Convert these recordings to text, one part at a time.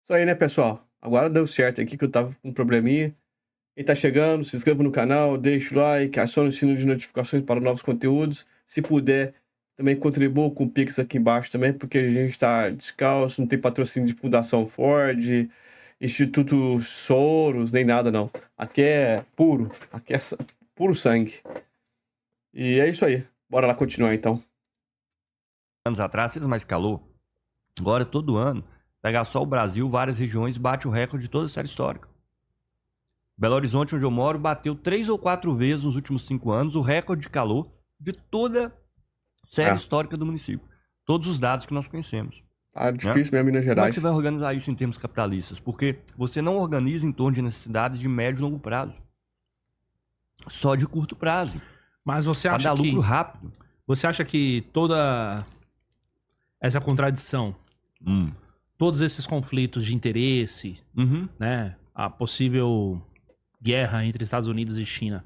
Isso aí, né, pessoal? Agora deu certo aqui que eu tava com um probleminha. Quem tá chegando, se inscreva no canal, deixa o like, acione o sino de notificações para novos conteúdos. Se puder, também contribua com o Pix aqui embaixo também, porque a gente tá descalço, não tem patrocínio de Fundação Ford, Instituto Soros, nem nada não. Aqui é puro, aqui é puro sangue. E é isso aí. Bora lá continuar então. Anos atrás fez mais calor. Agora, todo ano, pegar só o Brasil, várias regiões, bate o recorde de toda a série histórica. Belo Horizonte, onde eu moro, bateu 3 ou 4 vezes nos últimos 5 anos o recorde de calor de toda a série histórica do município. Todos os dados que nós conhecemos. Tá difícil mesmo, Minas Como é Gerais. que você vai organizar isso em termos capitalistas? Porque você não organiza em torno de necessidades de médio e longo prazo. Só de curto prazo. Mas você acha Pra dar que... lucro rápido. Você acha que toda essa contradição, todos esses conflitos de interesse, né, a possível guerra entre Estados Unidos e China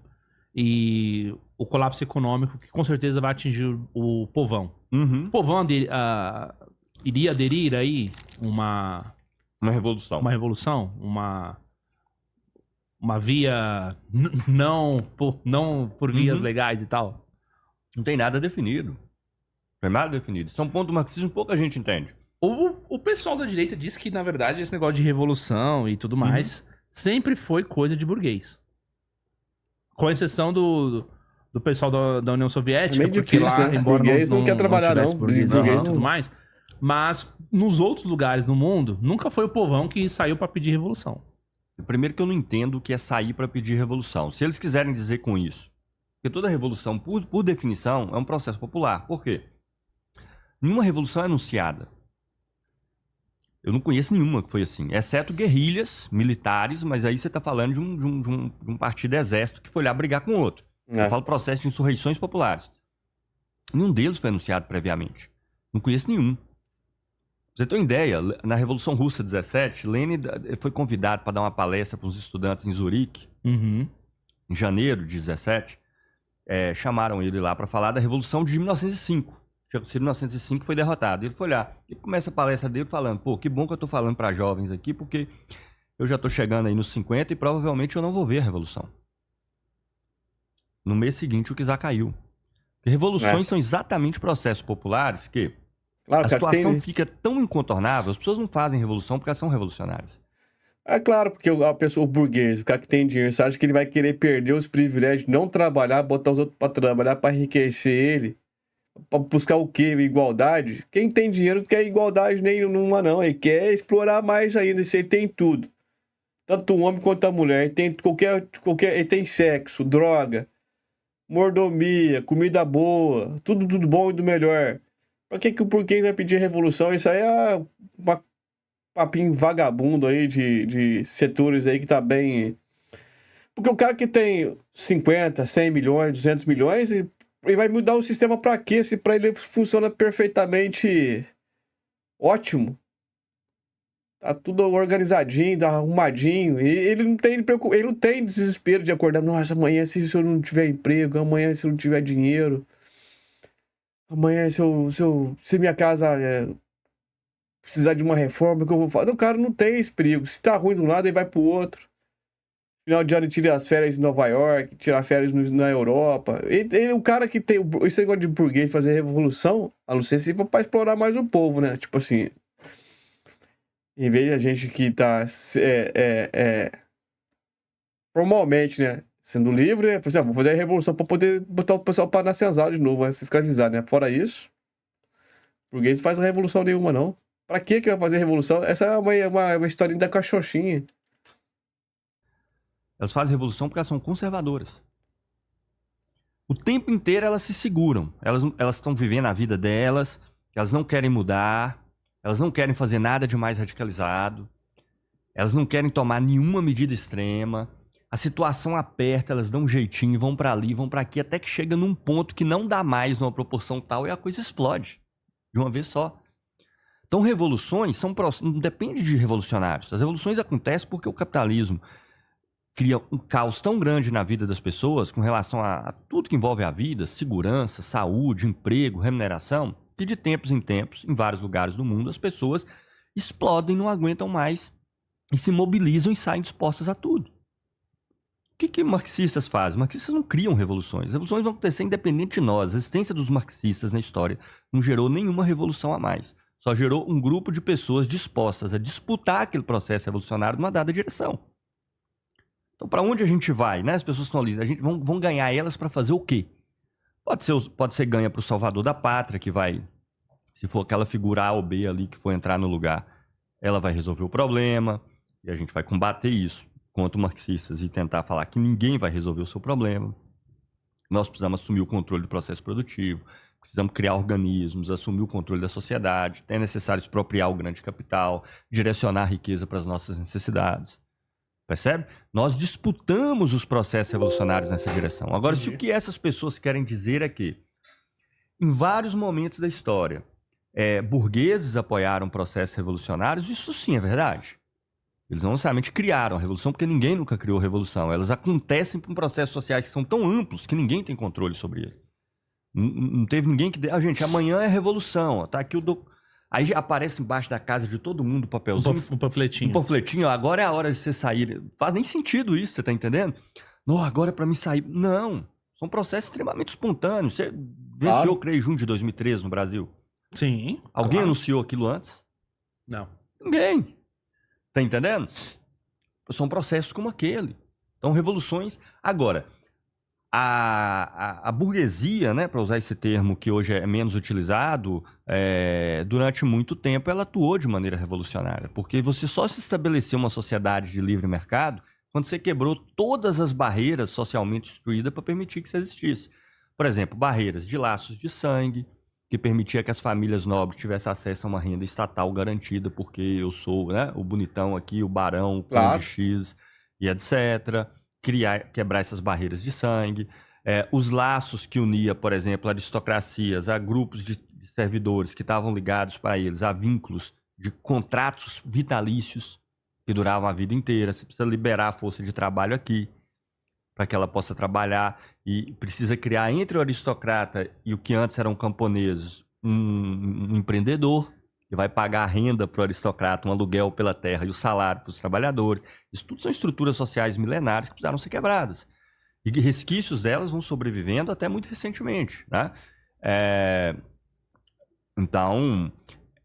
e o colapso econômico que com certeza vai atingir o povão. O povão iria aderir aí uma revolução. Uma revolução, uma via não por vias legais e tal. Não tem nada definido. Não tem nada definido. Isso é um ponto do marxismo que pouca gente entende. O pessoal da direita diz que, na verdade, esse negócio de revolução e tudo mais sempre foi coisa de burguês. Com exceção do pessoal da União Soviética, porque difícil, lá, né? embora Burguês não quer trabalhar, tivesse não. burguês Burguês e tudo mais, mas nos outros lugares do mundo, nunca foi o povão que saiu pra pedir revolução. Primeiro que eu não entendo o que é sair para pedir revolução. Se eles quiserem dizer com isso, porque toda revolução, por definição, é um processo popular. Por quê? Nenhuma revolução é anunciada. Eu não conheço nenhuma que foi assim, exceto guerrilhas militares, mas aí você está falando de um partido exército que foi lá brigar com outro. Eu falo processo de insurreições populares. Nenhum deles foi anunciado previamente. Não conheço nenhum. Pra você ter uma ideia, na Revolução Russa 17, Lenin foi convidado para dar uma palestra para uns estudantes em Zurique, em janeiro de 17. Chamaram ele lá para falar da Revolução de 1905. Tinha acontecido em 1905 e foi derrotado. Ele foi lá e começa a palestra dele falando: pô, que bom que eu tô falando para jovens aqui, porque eu já tô chegando aí nos 50 e provavelmente eu não vou ver a Revolução. No mês seguinte o czar caiu. Porque revoluções são exatamente processos populares que a situação fica tão incontornável, as pessoas não fazem revolução porque elas são revolucionárias. É claro, porque a pessoa, o burguês, o cara que tem dinheiro, você acha que ele vai querer perder os privilégios, não trabalhar, botar os outros pra trabalhar, pra enriquecer ele, pra buscar o quê? Igualdade? Quem tem dinheiro não quer igualdade nenhuma, não. Ele quer explorar mais ainda, isso ele tem tudo. Tanto o homem quanto a mulher, ele tem ele tem sexo, droga, mordomia, comida boa, tudo bom e do melhor. Pra que o burguês vai pedir revolução? Isso aí é uma papinho vagabundo aí de setores aí que tá bem... Porque o cara que tem 50, 100 milhões, 200 milhões, ele vai mudar o sistema pra quê? Se pra ele funciona perfeitamente ótimo. Tá tudo organizadinho, tá arrumadinho. E ele não tem desespero de acordar. Nossa, amanhã se eu não tiver emprego, amanhã se eu não tiver dinheiro, amanhã se minha casa precisar de uma reforma, o que eu vou fazer? O cara não tem esse perigo. Se tá ruim de um lado, ele vai pro outro. Final de ano ele tira as férias em Nova York, tira férias na Europa. O cara que tem esse negócio de burguês fazer revolução, a não ser se for pra explorar mais o povo, né? Tipo assim, em vez de a gente que tá formalmente, né, sendo livre, né? Vou fazer a revolução pra poder botar o pessoal pra na senzala de novo, né? Se escravizar, né? Fora isso, o burguês não faz revolução nenhuma, não. Pra que vai fazer revolução? Essa é uma historinha da cachoxinha. Elas fazem revolução porque elas são conservadoras. O tempo inteiro elas se seguram. Elas estão vivendo a vida delas, elas não querem mudar, elas não querem fazer nada de mais radicalizado, elas não querem tomar nenhuma medida extrema. A situação aperta, elas dão um jeitinho, vão pra ali, vão pra aqui, até que chega num ponto que não dá mais numa proporção tal e a coisa explode de uma vez só. Então revoluções não depende de revolucionários. As revoluções acontecem porque o capitalismo cria um caos tão grande na vida das pessoas com relação a tudo que envolve a vida, segurança, saúde, emprego, remuneração, que de tempos em tempos, em vários lugares do mundo, as pessoas explodem, não aguentam mais e se mobilizam e saem dispostas a tudo. O que marxistas fazem? Marxistas não criam revoluções. As revoluções vão acontecer independente de nós. A existência dos marxistas na história não gerou nenhuma revolução a mais. Só gerou um grupo de pessoas dispostas a disputar aquele processo revolucionário numa dada direção. Então, para onde a gente vai? Né? As pessoas estão ali, vão ganhar elas para fazer o quê? Pode ser ganha para o salvador da pátria, que vai, se for aquela figura A ou B ali que for entrar no lugar, ela vai resolver o problema e a gente vai combater isso contra marxistas e tentar falar que ninguém vai resolver o seu problema. Nós precisamos assumir o controle do processo produtivo, precisamos criar organismos, assumir o controle da sociedade, é necessário expropriar o grande capital, direcionar a riqueza para as nossas necessidades. Percebe? Nós disputamos os processos revolucionários nessa direção. Agora, se o que essas pessoas querem dizer é que, em vários momentos da história, burgueses apoiaram processos revolucionários, isso sim é verdade. Eles não necessariamente criaram a revolução, porque ninguém nunca criou a revolução. Elas acontecem por processos sociais que são tão amplos que ninguém tem controle sobre eles. Não teve ninguém que... gente, amanhã é revolução. Tá aqui Aí já aparece embaixo da casa de todo mundo o papelzinho. Um panfletinho. Um panfletinho, agora é a hora de você sair. Faz nem sentido isso, você tá entendendo? Não, agora é pra mim sair. Não. São processos extremamente espontâneos. Você venceu, creio, junho de 2013 no Brasil. Sim. Alguém anunciou aquilo antes? Não. Ninguém. Tá entendendo? São processos como aquele. Então, revoluções... Agora, a burguesia, né, para usar esse termo que hoje é menos utilizado, durante muito tempo ela atuou de maneira revolucionária. Porque você só se estabeleceu uma sociedade de livre mercado quando você quebrou todas as barreiras socialmente instituídas para permitir que isso existisse. Por exemplo, barreiras de laços de sangue, que permitia que as famílias nobres tivessem acesso a uma renda estatal garantida, porque eu sou, né, o bonitão aqui, o barão, o conde X e etc. Quebrar essas barreiras de sangue. Os laços que unia, por exemplo, aristocracias a grupos de servidores que estavam ligados para eles a vínculos de contratos vitalícios que duravam a vida inteira. Você precisa liberar a força de trabalho aqui para que ela possa trabalhar e precisa criar entre o aristocrata e o que antes eram camponeses um empreendedor que vai pagar a renda para o aristocrata, um aluguel pela terra e o salário para os trabalhadores. Isso tudo são estruturas sociais milenares que precisaram ser quebradas. E resquícios delas vão sobrevivendo até muito recentemente. Né? Então,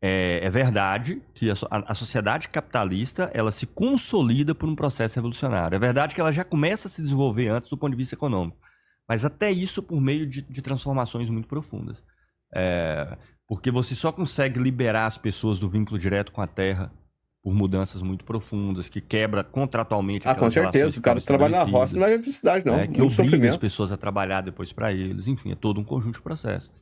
é verdade que a sociedade capitalista ela se consolida por um processo revolucionário. É verdade que ela já começa a se desenvolver antes do ponto de vista econômico. Mas até isso por meio de transformações muito profundas. Porque você só consegue liberar as pessoas do vínculo direto com a terra por mudanças muito profundas, que quebra contratualmente com certeza. O cara trabalha na roça não é necessidade, não. Que obriga as pessoas a trabalhar depois para eles. Enfim, é todo um conjunto de processos.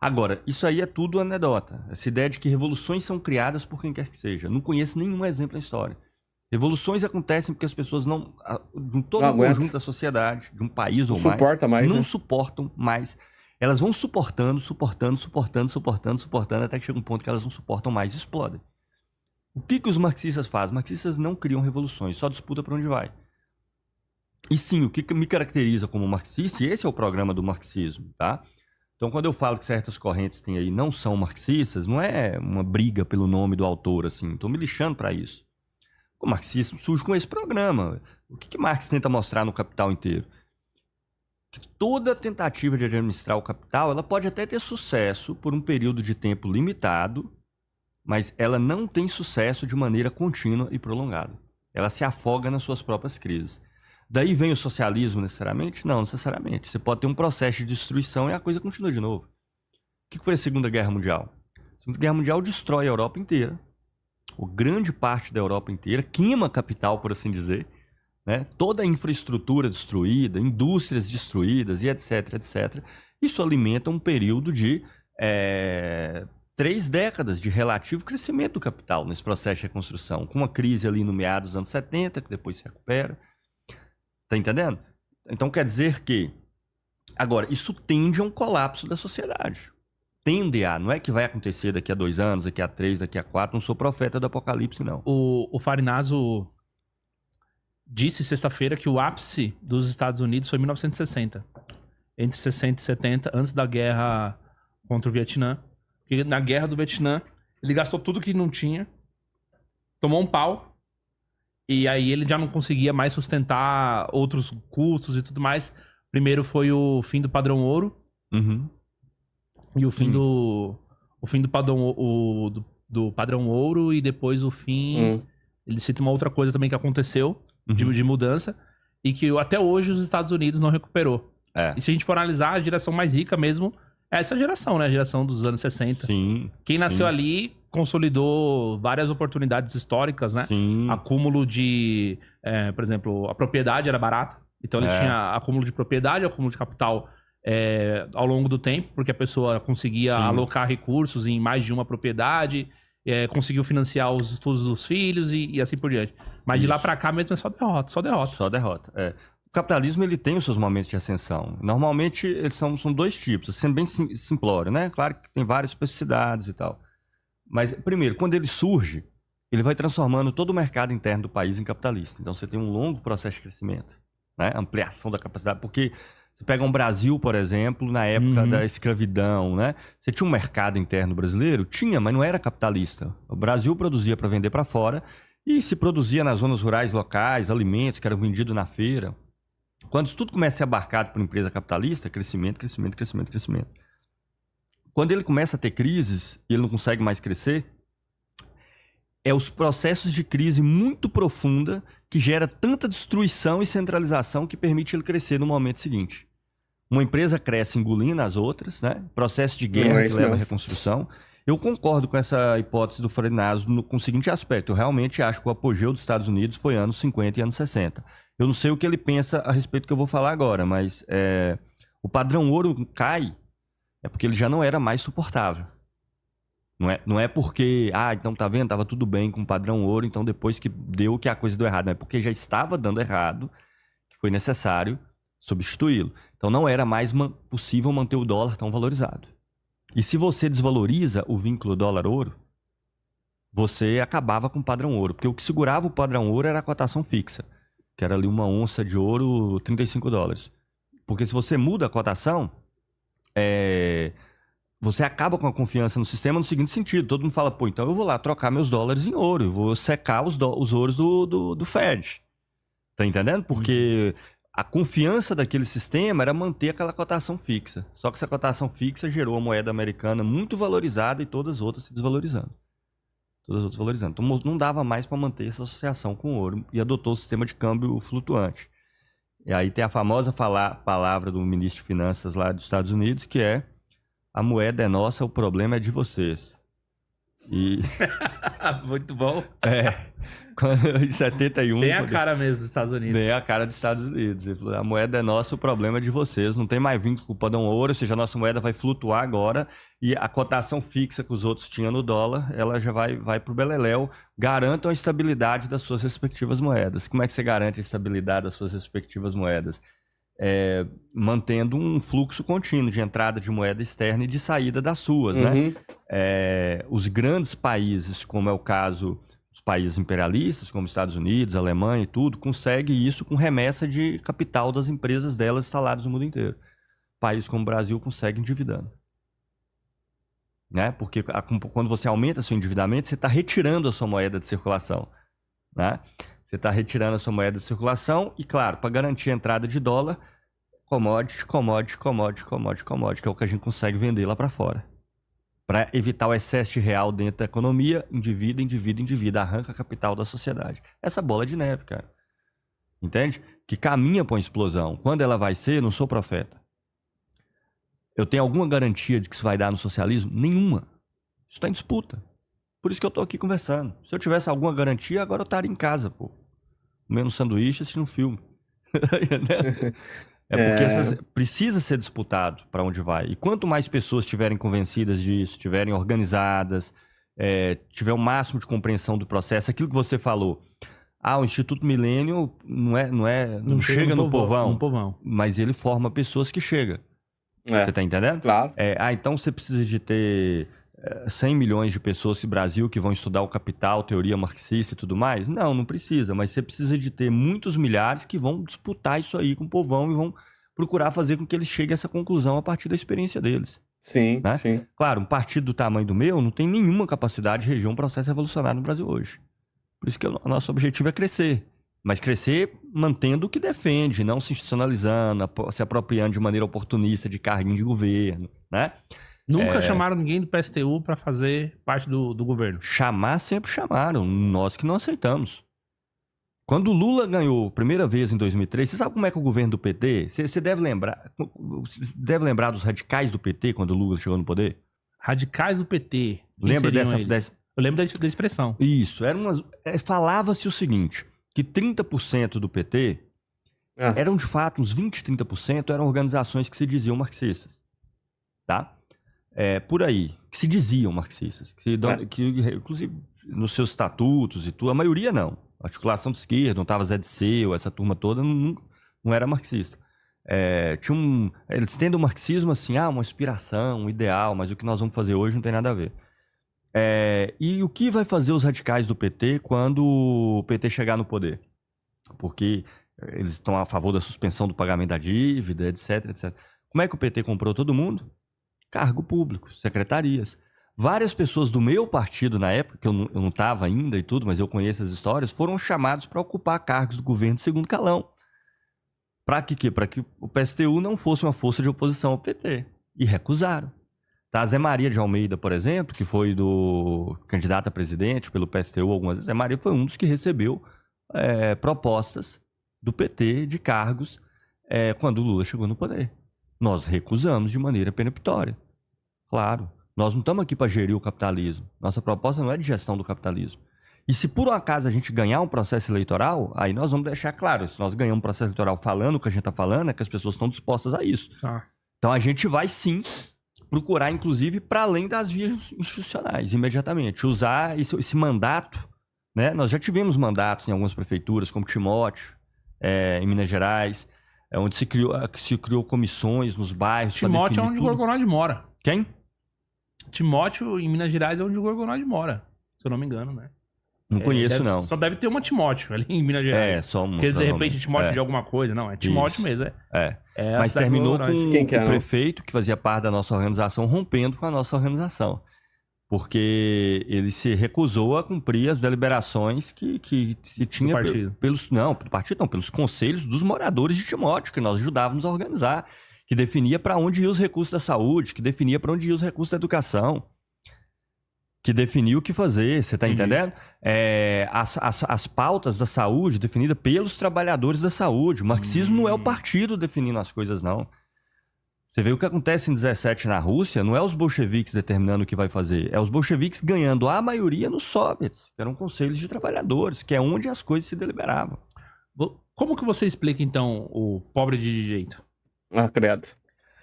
Agora, isso aí é tudo anedota. Essa ideia de que revoluções são criadas por quem quer que seja. Não conheço nenhum exemplo na história. Revoluções acontecem porque as pessoas de todo o conjunto da sociedade, de um país ou mais, não suportam mais. Elas vão suportando, até que chega um ponto que elas não suportam mais e explodem. O que os marxistas fazem? Os marxistas não criam revoluções, só disputa para onde vai. E sim, o que me caracteriza como marxista, e esse é o programa do marxismo, tá? Então, quando eu falo que certas correntes têm aí não são marxistas, não é uma briga pelo nome do autor, assim. Estou me lixando para isso. O marxismo surge com esse programa. O que Marx tenta mostrar no Capital inteiro? Que toda tentativa de administrar o capital, ela pode até ter sucesso por um período de tempo limitado, mas ela não tem sucesso de maneira contínua e prolongada. Ela se afoga nas suas próprias crises. Daí vem o socialismo necessariamente? Não necessariamente. Você pode ter um processo de destruição e a coisa continua de novo. O que foi a Segunda Guerra Mundial? A Segunda Guerra Mundial destrói a Europa inteira, ou grande parte da Europa inteira, queima a capital, por assim dizer, né? Toda a infraestrutura destruída, indústrias destruídas e etc, etc. Isso alimenta um período de 3 décadas de relativo crescimento do capital nesse processo de reconstrução, com uma crise ali no meados dos anos 70, que depois se recupera. Tá entendendo? Então quer dizer que... Agora, isso tende a um colapso da sociedade. Tende a... Não é que vai acontecer daqui a 2 anos, daqui a 3, daqui a 4. Não sou profeta do apocalipse, não. O Farinazo disse sexta-feira que o ápice dos Estados Unidos foi em 1960. Entre 60 e 70, antes da guerra contra o Vietnã. Porque na guerra do Vietnã, ele gastou tudo que não tinha tomou um pau. E aí ele já não conseguia mais sustentar outros custos e tudo mais. Primeiro foi o fim do padrão ouro. E o fim do... O fim do padrão ouro e depois o fim... Ele cita uma outra coisa também que aconteceu de mudança. E que até hoje os Estados Unidos não recuperou. E se a gente for analisar, a geração mais rica mesmo é essa geração, né? A geração dos anos 60. Quem nasceu ali consolidou várias oportunidades históricas, né? Acúmulo de... por exemplo, a propriedade era barata. Então ele tinha acúmulo de propriedade, acúmulo de capital ao longo do tempo, porque a pessoa conseguia alocar recursos em mais de uma propriedade, conseguiu financiar os estudos dos filhos e assim por diante. Mas de lá pra cá mesmo é só derrota, só derrota. Só derrota, O capitalismo, ele tem os seus momentos de ascensão. Normalmente, eles são dois tipos, sendo bem simplório, né? Claro que tem várias especificidades e tal. Mas, primeiro, quando ele surge, ele vai transformando todo o mercado interno do país em capitalista. Então, você tem um longo processo de crescimento, né? Ampliação da capacidade, porque... Você pega um Brasil, por exemplo, na época da escravidão, né? Você tinha um mercado interno brasileiro? Tinha, mas não era capitalista. O Brasil produzia para vender para fora e se produzia nas zonas rurais locais, alimentos que eram vendidos na feira. Quando isso tudo começa a ser abarcado por empresa capitalista, crescimento, crescimento, crescimento, crescimento. Quando ele começa a ter crises e ele não consegue mais crescer, os processos de crise muito profunda que gera tanta destruição e centralização que permite ele crescer no momento seguinte. Uma empresa cresce engolindo as outras, né? Processo de guerra que leva à reconstrução. Eu concordo com essa hipótese do Frenazo com o seguinte aspecto. Eu realmente acho que o apogeu dos Estados Unidos foi anos 50 e anos 60. Eu não sei o que ele pensa a respeito do que eu vou falar agora, mas o padrão ouro cai porque ele já não era mais suportável. Não é porque, então tá vendo, tava tudo bem com o padrão ouro, então depois que deu que a coisa deu errado. Não é porque já estava dando errado que foi necessário substituí-lo. Então não era mais possível manter o dólar tão valorizado. E se você desvaloriza o vínculo dólar-ouro, você acabava com o padrão ouro. Porque o que segurava o padrão ouro era a cotação fixa, que era ali uma onça de ouro, $35. Porque se você muda a cotação, você acaba com a confiança no sistema no seguinte sentido. Todo mundo fala, então eu vou lá trocar meus dólares em ouro. Eu vou secar os ouros do Fed. Tá entendendo? Porque a confiança daquele sistema era manter aquela cotação fixa. Só que essa cotação fixa gerou a moeda americana muito valorizada e todas as outras se desvalorizando. Então não dava mais para manter essa associação com o ouro e adotou o sistema de câmbio flutuante. E aí tem a famosa palavra do ministro de Finanças lá dos Estados Unidos, que é: a moeda é nossa, o problema é de vocês. E... Muito bom. Em 71... Bem a cara mesmo dos Estados Unidos. Bem a cara dos Estados Unidos. Ele falou, a moeda é nossa, o problema é de vocês. Não tem mais vínculo com o padrão ouro, ou seja, a nossa moeda vai flutuar agora e a cotação fixa que os outros tinham no dólar, ela já vai pro beleléu. Garantam a estabilidade das suas respectivas moedas. Como é que você garante a estabilidade das suas respectivas moedas? Mantendo um fluxo contínuo de entrada de moeda externa e de saída das suas, né? Os grandes países, como é o caso dos países imperialistas, como Estados Unidos, Alemanha e tudo, conseguem isso com remessa de capital das empresas delas instaladas no mundo inteiro. Países como o Brasil conseguem endividando. Né? Porque quando você aumenta seu endividamento, você está retirando a sua moeda de circulação. Né? Você está retirando a sua moeda de circulação e, claro, para garantir a entrada de dólar, commodity, que é o que a gente consegue vender lá para fora. Para evitar o excesso de real dentro da economia, endivida, arranca capital da sociedade. Essa bola de neve, cara. Entende? Que caminha para uma explosão. Quando ela vai ser, não sou profeta. Eu tenho alguma garantia de que isso vai dar no socialismo? Nenhuma. Isso está em disputa. Por isso que eu tô aqui conversando. Se eu tivesse alguma garantia, agora eu estaria em casa, pô. Comendo sanduíche, assistindo um filme. Porque precisa ser disputado para onde vai. E quanto mais pessoas estiverem convencidas disso, estiverem organizadas, tiver o máximo de compreensão do processo, aquilo que você falou. O Instituto Milênio não chega no povão, mas ele forma pessoas que chegam. Você tá entendendo? Claro. Então você precisa de ter 100 milhões de pessoas no Brasil que vão estudar o Capital, teoria marxista e tudo mais? Não precisa, mas você precisa de ter muitos milhares que vão disputar isso aí com o povão e vão procurar fazer com que eles cheguem a essa conclusão a partir da experiência deles. Sim, né? Sim. Claro, um partido do tamanho do meu não tem nenhuma capacidade de reger um processo revolucionário no Brasil hoje. Por isso que o nosso objetivo é crescer. Mas crescer mantendo o que defende, não se institucionalizando, se apropriando de maneira oportunista de carguinho de governo, né? Nunca chamaram ninguém do PSTU para fazer parte do governo? Chamar sempre chamaram, nós que não aceitamos. Quando o Lula ganhou a primeira vez em 2003, você sabe como é que o governo do PT... Você deve lembrar dos radicais do PT quando o Lula chegou no poder? Radicais do PT. Lembra dessa... Eu lembro da expressão. Isso. Falava-se o seguinte, que 30% do PT eram, de fato, uns 20, 30% eram organizações que se diziam marxistas. Tá? Por aí. Que se diziam marxistas. Que, inclusive, nos seus estatutos e tudo, a maioria não. Articulação de esquerda, não estava Zé Disseu, essa turma toda, não era marxista. Eles têm o marxismo assim, uma inspiração, um ideal, mas o que nós vamos fazer hoje não tem nada a ver. E o que vai fazer os radicais do PT quando o PT chegar no poder? Porque eles estão a favor da suspensão do pagamento da dívida, etc, etc. Como é que o PT comprou todo mundo? Cargo público, secretarias. Várias pessoas do meu partido na época, que eu não estava ainda e tudo, mas eu conheço as histórias, foram chamados para ocupar cargos do governo de segundo calão. Para quê? Para que o PSTU não fosse uma força de oposição ao PT. E recusaram. Tá? Zé Maria de Almeida, por exemplo, que foi do candidato a presidente pelo PSTU algumas vezes, Zé Maria foi um dos que recebeu propostas do PT de cargos quando o Lula chegou no poder. Nós recusamos de maneira peremptória. Claro. Nós não estamos aqui para gerir o capitalismo. Nossa proposta não é de gestão do capitalismo. E se por um acaso a gente ganhar um processo eleitoral, aí nós vamos deixar claro, se nós ganhamos um processo eleitoral falando o que a gente está falando, é que as pessoas estão dispostas a isso. Então a gente vai sim procurar, inclusive, para além das vias institucionais, imediatamente. Usar esse mandato, né? Nós já tivemos mandatos em algumas prefeituras, como Timóteo, em Minas Gerais, onde se criou comissões nos bairros. Timóteo é onde o Gorgonode mora. Quem? Timóteo, em Minas Gerais, é onde o Gorgonode mora, se eu não me engano, né? Não conheço, não. Só deve ter uma Timóteo ali em Minas Gerais. Só uma. Porque de repente Timóteo de alguma coisa, não, é Timóteo mesmo, Mas terminou com o prefeito, que fazia parte da nossa organização, rompendo com a nossa organização. Porque ele se recusou a cumprir as deliberações que se tinha do partido. Pelos conselhos dos moradores de Timóteo, que nós ajudávamos a organizar, que definia para onde iam os recursos da saúde, que definia para onde iam os recursos da educação, que definia o que fazer, você está entendendo? As pautas da saúde definidas pelos trabalhadores da saúde. O marxismo não é o partido definindo as coisas, não. Você vê o que acontece em 17 na Rússia, não é os bolcheviques determinando o que vai fazer, é os bolcheviques ganhando a maioria nos soviets, que eram conselhos de trabalhadores, que é onde as coisas se deliberavam. Como que você explica, então, o pobre de direita? Credo.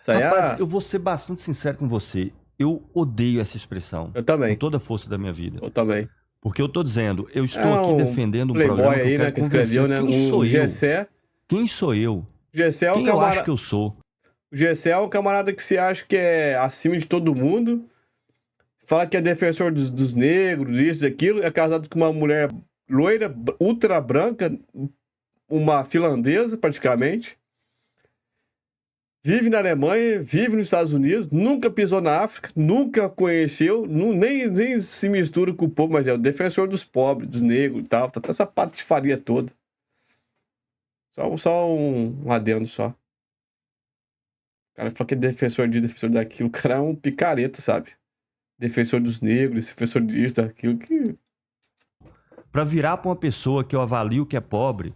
Isso aí Rapaz, eu vou ser bastante sincero com você. Eu odeio essa expressão. Eu também. Com toda a força da minha vida. Eu também. Porque eu tô dizendo, eu estou aqui defendendo um Playboy programa que aí, eu quero né, que escreveu, né? Quem sou eu? Gessé. Quem sou eu? Gessé é Quem eu acho que eu sou? O Gessé é um camarada que se acha que é acima de todo mundo. Fala que é defensor dos negros, isso e aquilo. É casado com uma mulher loira, ultra branca, uma finlandesa, praticamente. Vive na Alemanha, vive nos Estados Unidos, nunca pisou na África, nunca conheceu, nem se mistura com o povo, mas é o defensor dos pobres, dos negros e tal. Tá essa patifaria toda. Só um adendo só. O cara fala que é defensor daquilo. O cara é um picareta, sabe? Defensor dos negros, defensor disso, daquilo. Pra virar pra uma pessoa que eu avalio que é pobre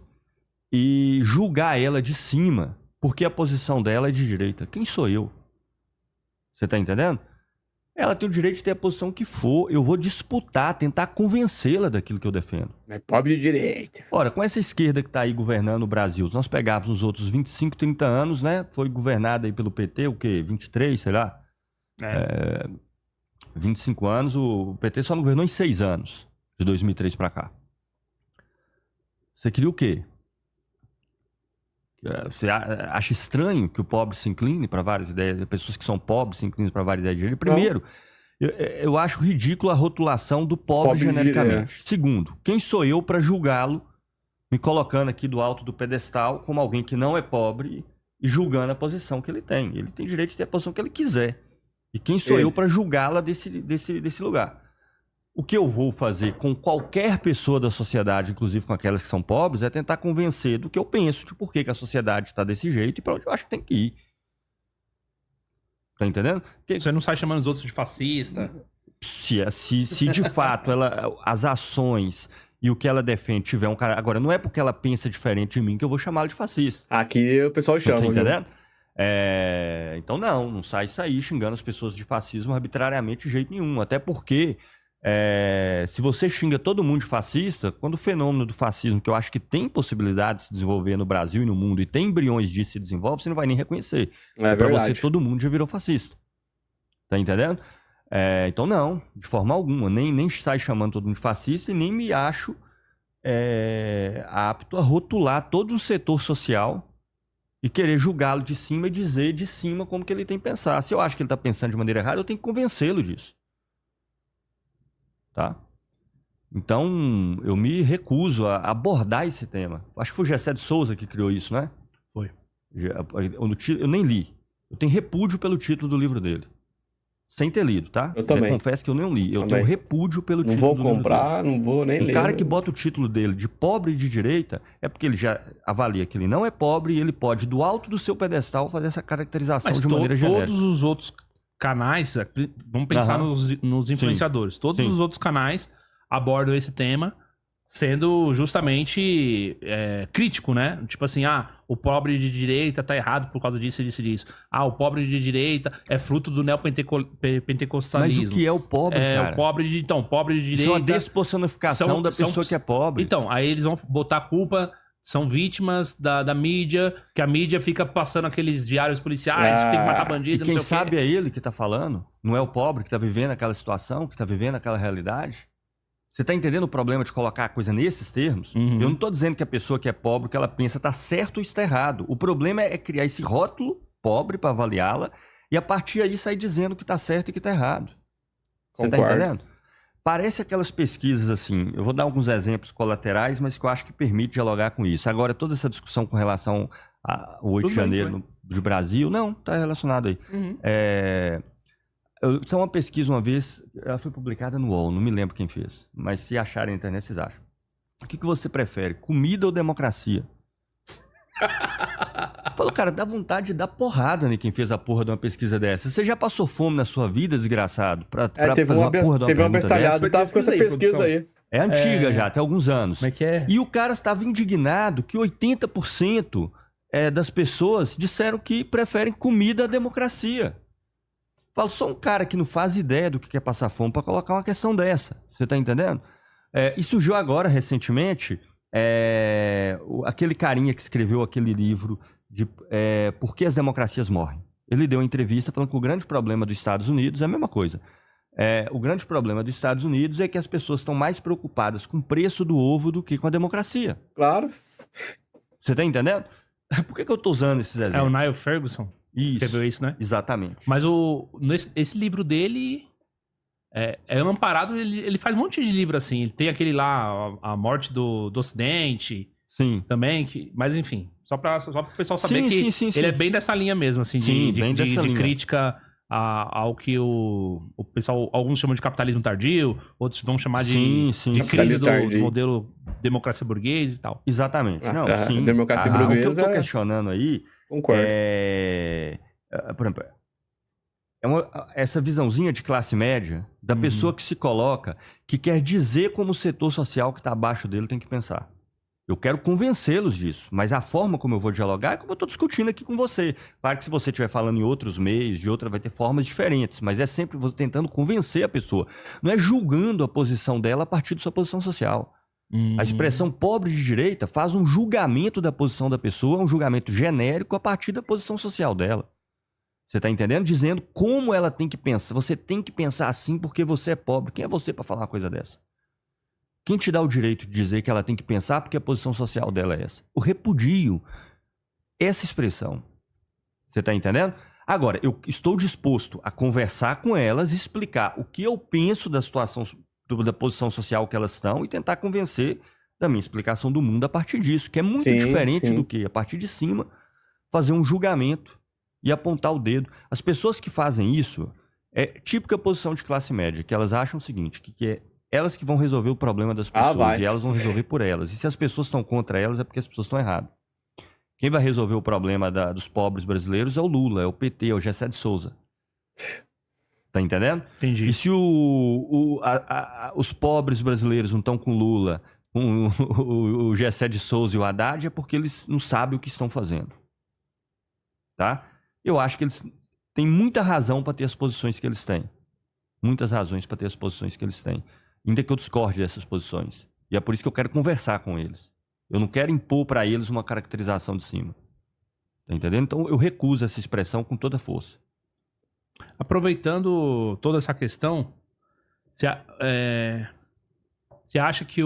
e julgar ela de cima... Porque a posição dela é de direita. Quem sou eu? Você tá entendendo? Ela tem o direito de ter a posição que for. Eu vou disputar, tentar convencê-la daquilo que eu defendo. É pobre de direita. Ora, com essa esquerda que tá aí governando o Brasil, nós pegávamos os outros 25, 30 anos, né? Foi governada aí pelo PT, o quê? 23, sei lá? 25 anos, o PT só não governou em 6 anos, de 2003 pra cá. Você queria o quê? Você acha estranho que o pobre se incline para várias ideias, pessoas que são pobres se inclinam para várias ideias de direita? Primeiro, eu acho ridícula a rotulação do pobre genericamente. Segundo, quem sou eu para julgá-lo, me colocando aqui do alto do pedestal como alguém que não é pobre e julgando a posição que ele tem? Ele tem direito de ter a posição que ele quiser. E quem sou eu para julgá-la desse lugar? O que eu vou fazer com qualquer pessoa da sociedade, inclusive com aquelas que são pobres, é tentar convencer do que eu penso, de por que a sociedade está desse jeito e para onde eu acho que tem que ir. Tá entendendo? Porque Você não sai chamando os outros de fascista. se de fato as ações e o que ela defende tiver um cara... Agora, não é porque ela pensa diferente de mim que eu vou chamá-la de fascista. Aqui o pessoal chama, Tá viu? entendendo? Então não sai xingando as pessoas de fascismo arbitrariamente de jeito nenhum. Até porque, se você xinga todo mundo de fascista, quando o fenômeno do fascismo, que eu acho que tem possibilidade de se desenvolver no Brasil e no mundo, e tem embriões disso se desenvolve, você não vai nem reconhecer. É Pra verdade. você, todo mundo já virou fascista. Tá entendendo? Então não, de forma alguma. Nem sai chamando todo mundo de fascista e nem me acho apto a rotular todo o setor social e querer julgá-lo de cima e dizer de cima como que ele tem que pensar. Se eu acho que ele está pensando de maneira errada, eu tenho que convencê-lo disso. Tá? Então, eu me recuso a abordar esse tema. Acho que foi o Gessé de Souza que criou isso, né? Foi. Eu nem li. Eu tenho repúdio pelo título do livro dele. Sem ter lido, tá? Eu também. Confesso que eu não li. Eu Também. tenho repúdio pelo Não título vou do livro comprar, não vou nem dele. ler. O cara que bota o título dele de pobre de direita é porque ele já avalia que ele não é pobre e ele pode, do alto do seu pedestal, fazer essa caracterização Mas de maneira genérica. todos os outros canais, vamos pensar nos influenciadores, todos os outros canais abordam esse tema sendo justamente crítico, né? Tipo assim, o pobre de direita tá errado por causa disso, disso e disso. O pobre de direita é fruto do neopentecostalismo. Mas o que é o pobre, cara? Pobre de direita... Isso é uma despersonificação da pessoa que é pobre. Então, aí eles vão botar a culpa... São vítimas da mídia, que a mídia fica passando aqueles diários policiais, tem que matar bandido, E quem não sei sabe o quê. é ele que tá falando, não é o pobre que tá vivendo aquela situação, que tá vivendo aquela realidade. Você tá entendendo o problema de colocar a coisa nesses termos? Uhum. Eu não tô dizendo que a pessoa que é pobre, o que ela pensa tá certo ou está errado. O problema é criar esse rótulo pobre para avaliá-la e a partir daí sair dizendo que tá certo e que tá errado. Você tá Concordo. entendendo? Parece aquelas pesquisas assim, eu vou dar alguns exemplos colaterais, mas que eu acho que permite dialogar com isso. Agora, toda essa discussão com relação ao 8 de janeiro do Brasil, não, tá relacionado aí. Uhum. Isso é uma pesquisa uma vez, ela foi publicada no UOL, não me lembro quem fez, mas se acharem na internet, vocês acham. O que você prefere, comida ou democracia? Falou, cara, dá vontade de dar porrada em quem fez a porra de uma pesquisa dessa. Você já passou fome na sua vida, desgraçado? Teve uma bestalhada, tava com essa pesquisa aí. É antiga já, tem alguns anos. Como é que é? E o cara estava indignado que 80% das pessoas disseram que preferem comida à democracia. Falo, só um cara que não faz ideia do que é passar fome para colocar uma questão dessa. Você tá entendendo? E surgiu agora, recentemente, aquele carinha que escreveu aquele livro de Por que as democracias morrem. Ele deu uma entrevista falando que o grande problema dos Estados Unidos é a mesma coisa. O grande problema dos Estados Unidos é que as pessoas estão mais preocupadas com o preço do ovo do que com a democracia. Claro. Você tá entendendo? Por que eu tô usando esses exemplos? É o Niall Ferguson. Isso. Escreveu isso, né? Exatamente. Mas esse livro dele é amparado, ele faz um monte de livro assim. Ele tem aquele lá, A Morte do Ocidente. Sim. Também, mas enfim, só para o pessoal saber que sim. ele é bem dessa linha mesmo, assim, de crítica ao que o pessoal, alguns chamam de capitalismo tardio, outros vão chamar de crise do modelo democracia burguesa e tal. Exatamente. Sim. Democracia burguesa. O que eu tô questionando aí concordo. Por exemplo, essa visãozinha de classe média da pessoa que se coloca, que quer dizer como o setor social que está abaixo dele tem que pensar. Eu quero convencê-los disso, mas a forma como eu vou dialogar é como eu estou discutindo aqui com você. Claro que se você estiver falando em outros meios, vai ter formas diferentes, mas é sempre você tentando convencer a pessoa. Não é julgando a posição dela a partir da sua posição social. A expressão pobre de direita faz um julgamento da posição da pessoa, um julgamento genérico a partir da posição social dela. Você está entendendo? Dizendo como ela tem que pensar. Você tem que pensar assim porque você é pobre. Quem é você para falar uma coisa dessa? Quem te dá o direito de dizer que ela tem que pensar porque a posição social dela é essa? Eu repudio essa expressão. Você está entendendo? Agora, eu estou disposto a conversar com elas, explicar o que eu penso da situação, da posição social que elas estão e tentar convencer da minha explicação do mundo a partir disso, que é muito diferente do que, a partir de cima, fazer um julgamento e apontar o dedo. As pessoas que fazem isso é típica posição de classe média, que elas acham o seguinte, que elas que vão resolver o problema das pessoas. E elas vão resolver por elas. E se as pessoas estão contra elas, é porque as pessoas estão erradas. Quem vai resolver o problema dos pobres brasileiros é o Lula, é o PT, é o Gessé de Souza. Tá entendendo? Entendi. E se os pobres brasileiros não estão com o Lula, com o Gessé de Souza e o Haddad, é porque eles não sabem o que estão fazendo. Tá? Eu acho que eles têm muita razão para ter as posições que eles têm. Muitas razões para ter as posições que eles têm. Ainda que eu discorde dessas posições. E é por isso que eu quero conversar com eles. Eu não quero impor para eles uma caracterização de cima. Tá entendendo? Então eu recuso essa expressão com toda força. Aproveitando toda essa questão, você acha que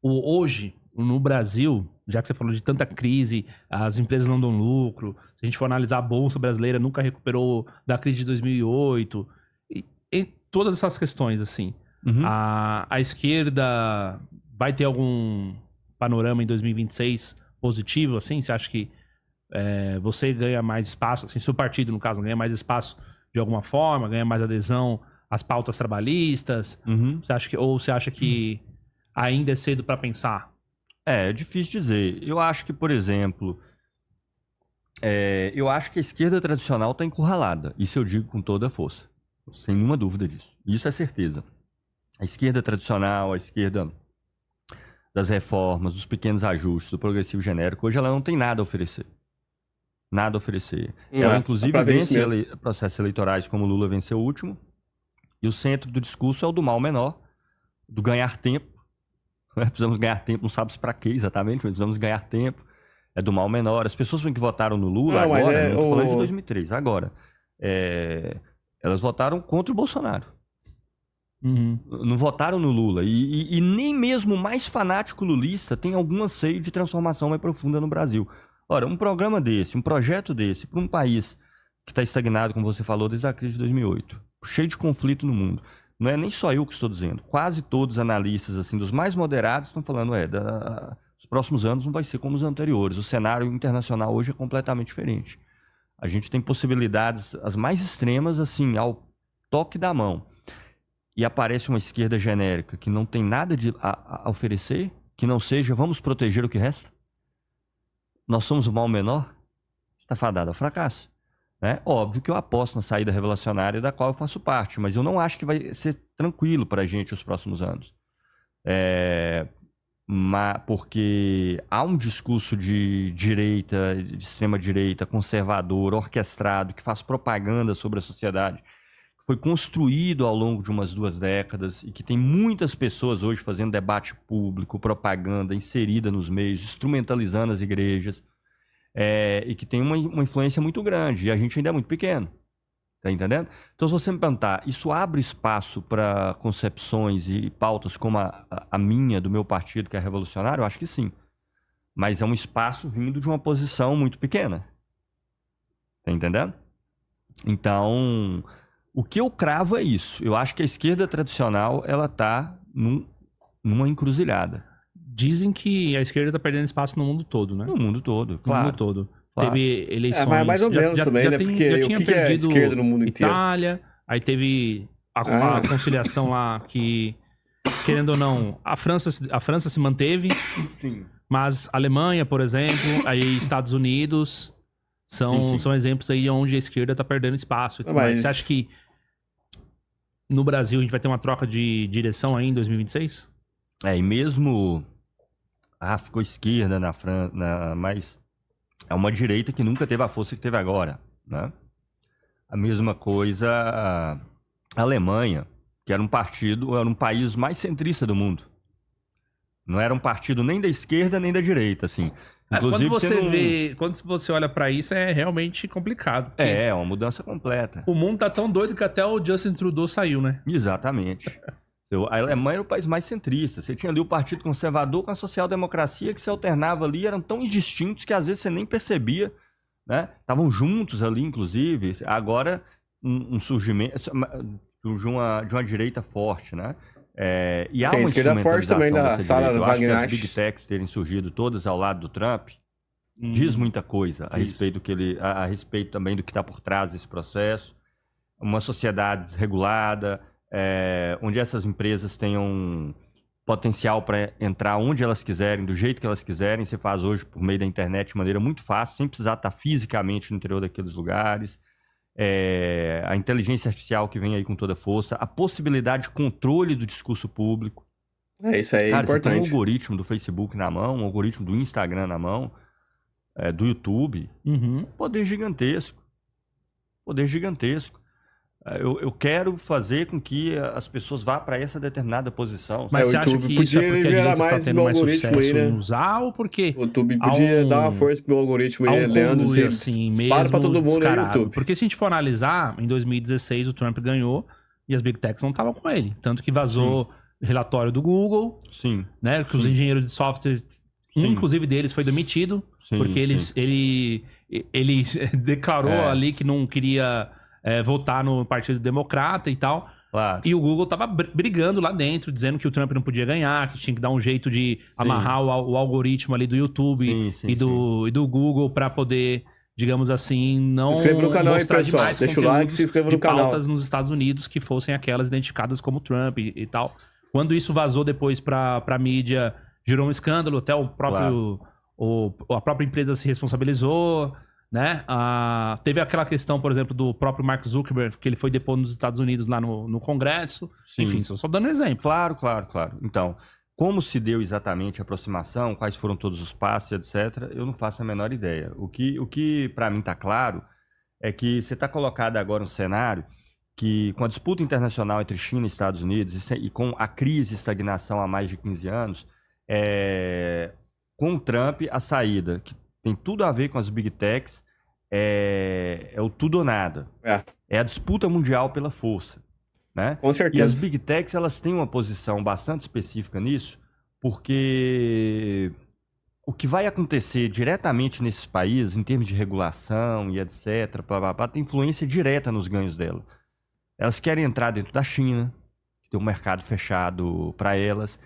hoje, no Brasil, já que você falou de tanta crise, as empresas não dão lucro, se a gente for analisar a Bolsa Brasileira, nunca recuperou da crise de 2008, e todas essas questões, assim, a esquerda vai ter algum panorama em 2026 positivo, assim? Você acha que você ganha mais espaço, assim, seu partido, no caso, ganha mais espaço de alguma forma, ganha mais adesão às pautas trabalhistas? Você acha que ainda é cedo para pensar? É difícil dizer. Eu acho que, por exemplo, eu acho que a esquerda tradicional está encurralada. Isso eu digo com toda a força. Sem nenhuma dúvida disso. Isso é certeza. A esquerda tradicional, a esquerda das reformas, dos pequenos ajustes, do progressivo genérico, hoje ela não tem nada a oferecer. Nada a oferecer. Ela, inclusive, vence processos eleitorais como o Lula venceu o último. E o centro do discurso é o do mal menor, do ganhar tempo. Precisamos ganhar tempo, não sabe para quê exatamente, mas precisamos ganhar tempo. É do mal menor. As pessoas que votaram no Lula agora, não estou falando de 2003, agora, elas votaram contra o Bolsonaro. Não votaram no Lula. E nem mesmo o mais fanático lulista tem algum anseio de transformação mais profunda no Brasil. Ora, um programa desse, um projeto desse, para um país que está estagnado, como você falou, desde a crise de 2008, cheio de conflito no mundo. Não é nem só eu que estou dizendo. Quase todos os analistas, assim, dos mais moderados, estão falando, os próximos anos não vai ser como os anteriores. O cenário internacional hoje é completamente diferente. A gente tem possibilidades as mais extremas, assim, ao toque da mão. E aparece uma esquerda genérica que não tem nada a oferecer, que não seja vamos proteger o que resta. Nós somos o mal menor, está fadado ao fracasso. Né? Óbvio que eu aposto na saída revelacionária da qual eu faço parte, mas eu não acho que vai ser tranquilo para a gente os próximos anos. Porque há um discurso de direita, de extrema-direita, conservador, orquestrado, que faz propaganda sobre a sociedade, que foi construído ao longo de umas 2 décadas e que tem muitas pessoas hoje fazendo debate público, propaganda inserida nos meios, instrumentalizando as igrejas, e que tem uma influência muito grande, e a gente ainda é muito pequeno. Tá entendendo? Então, se você me perguntar, isso abre espaço para concepções e pautas como a minha, do meu partido, que é revolucionário? Eu acho que sim. Mas é um espaço vindo de uma posição muito pequena. Tá entendendo? Então, o que eu cravo é isso. Eu acho que a esquerda tradicional, ela tá numa encruzilhada. Dizem que a esquerda tá perdendo espaço no mundo todo, né? No mundo todo, claro. No mundo todo. Claro. Teve eleições... mas mais ou menos também, né? Porque o que é a esquerda no mundo inteiro? Itália, aí teve a conciliação lá que, querendo ou não, a França se manteve. Sim. Mas Alemanha, por exemplo, aí Estados Unidos são exemplos aí onde a esquerda tá perdendo espaço. Mas você acha que no Brasil a gente vai ter uma troca de direção aí em 2026? E mesmo... ficou esquerda na França, mas... é uma direita que nunca teve a força que teve agora, né? A mesma coisa a Alemanha, que era um país mais centrista do mundo. Não era um partido nem da esquerda nem da direita, assim. Inclusive, quando você olha pra isso, é realmente complicado. É uma mudança completa. O mundo tá tão doido que até o Justin Trudeau saiu, né? Exatamente. A Alemanha era o país mais centrista. Você tinha ali o Partido Conservador com a social-democracia que se alternava ali, eram tão indistintos que às vezes você nem percebia, né? Estavam juntos ali, inclusive. Agora, um surgimento de uma direita forte, né? E há tem uma esquerda forte também da sala do Wagner. Eu acho que as Big Techs terem surgido todas ao lado do Trump diz muita coisa a respeito a respeito também do que está por trás desse processo. Uma sociedade desregulada, onde essas empresas tenham potencial para entrar onde elas quiserem, do jeito que elas quiserem. Você faz hoje por meio da internet de maneira muito fácil, sem precisar estar fisicamente no interior daqueles lugares. A inteligência artificial que vem aí com toda força, a possibilidade de controle do discurso público. Isso aí é Cara, importante. você tem um algoritmo do Facebook na mão, um algoritmo do Instagram na mão, do YouTube. Poder gigantesco. Poder gigantesco. Eu quero fazer com que as pessoas vá para essa determinada posição. Mas você acha que isso é porque a direita tá tendo mais sucesso aí, né? em usar ou porque... O YouTube podia dar uma força pro algoritmo aí, Leandro. Assim, mesmo para todo mundo descarado. no YouTube. Porque se a gente for analisar, em 2016 o Trump ganhou e as Big Techs não estavam com ele. Tanto que vazou relatório do Google, né? Que os engenheiros de software, inclusive deles, foi demitido. Porque ele declarou ali que não queria... votar no Partido Democrata e tal. Claro. E o Google tava brigando lá dentro, dizendo que o Trump não podia ganhar, que tinha que dar um jeito de amarrar o algoritmo ali do YouTube e do Google para poder, digamos assim, não inscreva no canal mostrar aí, pessoal. demais Deixa o like e se inscreva no canal. Pautas nos Estados Unidos que fossem aquelas identificadas como Trump e tal. Quando isso vazou depois pra mídia, gerou um escândalo, até o próprio... a própria empresa se responsabilizou, né? Teve aquela questão, por exemplo, do próprio Mark Zuckerberg, que ele foi depor nos Estados Unidos lá no Congresso. Enfim, só dando exemplo. Claro. Então, como se deu exatamente a aproximação, quais foram todos os passos, etc., eu não faço a menor ideia. O que para mim está claro é que você está colocado agora um cenário que, com a disputa internacional entre China e Estados Unidos e com a crise e estagnação há mais de 15 anos, com o Trump, a saída, que tem tudo a ver com as Big Techs, é o tudo ou nada. É a disputa mundial pela força, né? Com certeza. E as Big Techs, elas têm uma posição bastante específica nisso, porque o que vai acontecer diretamente nesses países, em termos de regulação e etc., tem influência direta nos ganhos dela. Elas querem entrar dentro da China, que tem um mercado fechado para elas.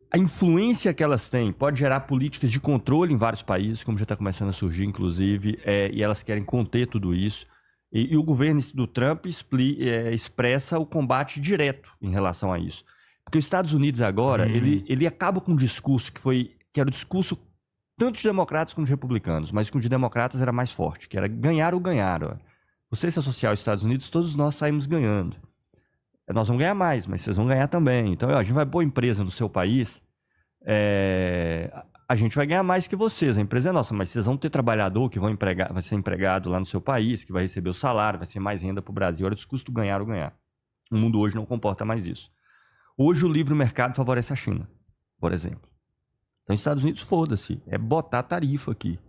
A influência que elas têm pode gerar políticas de controle em vários países, como já está começando a surgir, inclusive, e elas querem conter tudo isso. E o governo do Trump expressa o combate direto em relação a isso. Porque os Estados Unidos agora, ele acaba com um discurso que era o discurso tanto de democratas como de republicanos, mas que o de democratas era mais forte, que era ganhar ou ganhar. Ó. Você se associar aos Estados Unidos, todos nós saímos ganhando. Nós vamos ganhar mais, mas vocês vão ganhar também. Então, a gente vai pôr empresa no seu país, a gente vai ganhar mais que vocês. A empresa é nossa, mas vocês vão ter trabalhador que vai ser empregado lá no seu país, que vai receber o salário, vai ser mais renda para o Brasil. Olha o discurso do ganhar ou ganhar. O mundo hoje não comporta mais isso. Hoje o livre mercado favorece a China, por exemplo. Então, os Estados Unidos, foda-se. É botar tarifa aqui.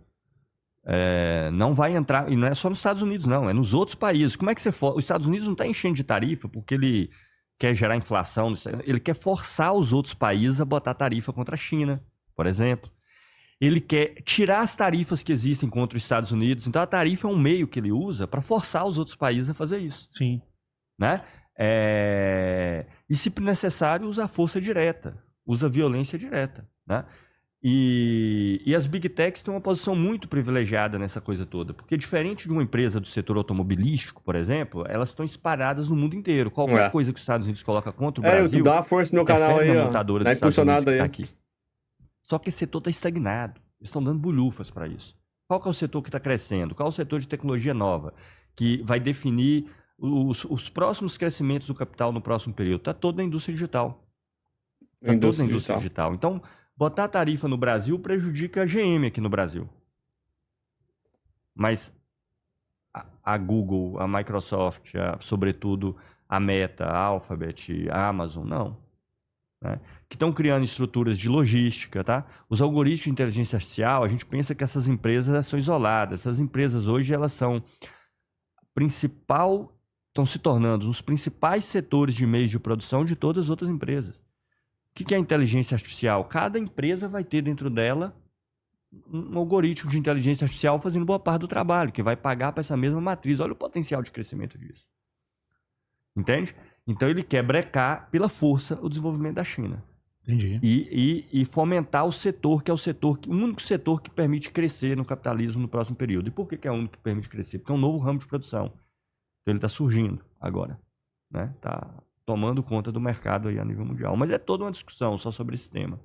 Não vai entrar, e não é só nos Estados Unidos, não, é nos outros países. Como é que os Estados Unidos não está enchendo de tarifa porque ele quer gerar inflação, ele quer forçar os outros países a botar tarifa contra a China, por exemplo. Ele quer tirar as tarifas que existem contra os Estados Unidos, então a tarifa é um meio que ele usa para forçar os outros países a fazer isso. Sim. Né? E se necessário, usa força direta, usa violência direta, né? E as Big Techs têm uma posição muito privilegiada nessa coisa toda, porque diferente de uma empresa do setor automobilístico, por exemplo, elas estão espalhadas no mundo inteiro. Qualquer coisa que os Estados Unidos coloca contra o Brasil... Dá uma força no meu canal aí, ó. Tá impulsionado aí. Tá aqui. Só que esse setor está estagnado. Eles estão dando bulhufas para isso. Qual que é o setor que está crescendo? Qual é o setor de tecnologia nova que vai definir os próximos crescimentos do capital no próximo período? Está toda a indústria digital. Está toda a indústria digital. Então... botar tarifa no Brasil prejudica a GM aqui no Brasil. Mas a Google, a Microsoft, sobretudo a Meta, a Alphabet, a Amazon, não. Né? Que estão criando estruturas de logística, tá? Os algoritmos de inteligência artificial, a gente pensa que essas empresas são isoladas. Essas empresas hoje, elas são estão se tornando os principais setores de meios de produção de todas as outras empresas. O que é inteligência artificial? Cada empresa vai ter dentro dela um algoritmo de inteligência artificial fazendo boa parte do trabalho, que vai pagar para essa mesma matriz. Olha o potencial de crescimento disso. Entende? Então ele quer brecar pela força o desenvolvimento da China. Entendi. E fomentar o setor, que é o único setor que permite crescer no capitalismo no próximo período. E por que é o único que permite crescer? Porque é um novo ramo de produção. Então ele está surgindo agora. né? Tá tomando conta do mercado aí a nível mundial. Mas é toda uma discussão só sobre esse tema.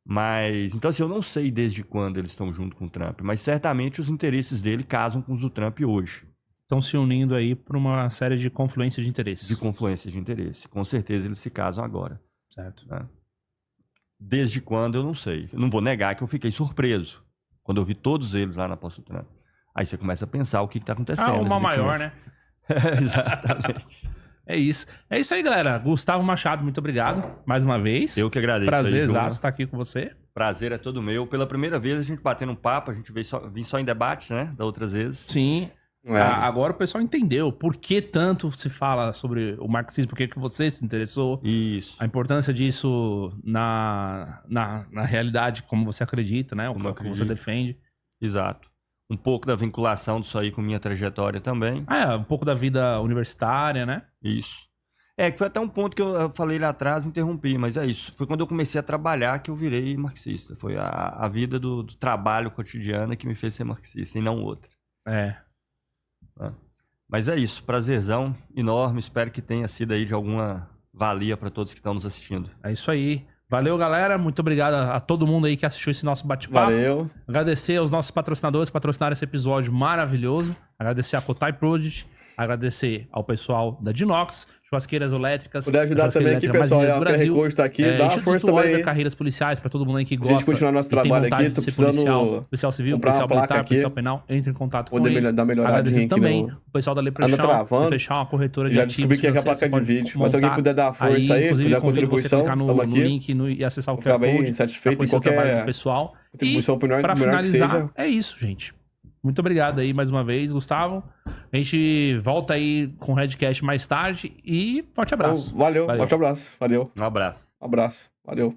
Mas, então assim, eu não sei desde quando eles estão junto com o Trump, mas certamente os interesses dele casam com os do Trump hoje. Estão se unindo aí para uma série de confluência de interesses. De confluência de interesse. Com certeza eles se casam agora. Certo. Né? Desde quando, eu não sei. Eu não vou negar que eu fiquei surpreso quando eu vi todos eles lá na posse do Trump. Aí você começa a pensar o que está acontecendo. Ah, uma maior, né? Exatamente. É isso. É isso aí, galera. Gustavo Machado, muito obrigado mais uma vez. Eu que agradeço. Prazer exato estar aqui com você. Prazer é todo meu. Pela primeira vez a gente batendo um papo, a gente vim só em debates, né? Da outras vezes. Sim. Agora o pessoal entendeu por que tanto se fala sobre o marxismo, por que você se interessou. Isso. A importância disso na realidade, como você acredita, né? Como você defende. Exato. Um pouco da vinculação disso aí com minha trajetória também. Um pouco da vida universitária, né? Isso. Que foi até um ponto que eu falei lá atrás, interrompi, mas é isso. Foi quando eu comecei a trabalhar que eu virei marxista. Foi a vida do trabalho cotidiano que me fez ser marxista e não outra. Mas é isso. Prazerzão enorme. Espero que tenha sido aí de alguma valia para todos que estão nos assistindo. É isso aí. Valeu, galera. Muito obrigado a todo mundo aí que assistiu esse nosso bate-papo. Valeu. Agradecer aos nossos patrocinadores que patrocinaram esse episódio maravilhoso. Agradecer a Cotai Project. Agradecer ao pessoal da Dinox, churrasqueiras elétricas. Puder ajudar também aqui, pessoal. A QR Code está aqui. Dá uma força também. Carreiras policiais, para todo mundo aí que gosta. A gente continuar nosso trabalho aqui. Tô precisando policial civil, policial militar, policial penal. Entre em contato com eles. Dar melhoradinha agradecer aqui também o pessoal da Leprechaun. Leprechaun, uma corretora de ativos. Já descobri que é a placa de vídeo. Mas se alguém puder dar força aí, fizer a contribuição, estamos aqui. No link e acessar o QR Code. Satisfeito em qualquer pessoal. Contribuição para finalizar, é isso, gente. Muito obrigado aí mais uma vez, Gustavo. A gente volta aí com o Redcast mais tarde e forte abraço. Valeu. Forte abraço. Valeu. Um abraço. Valeu.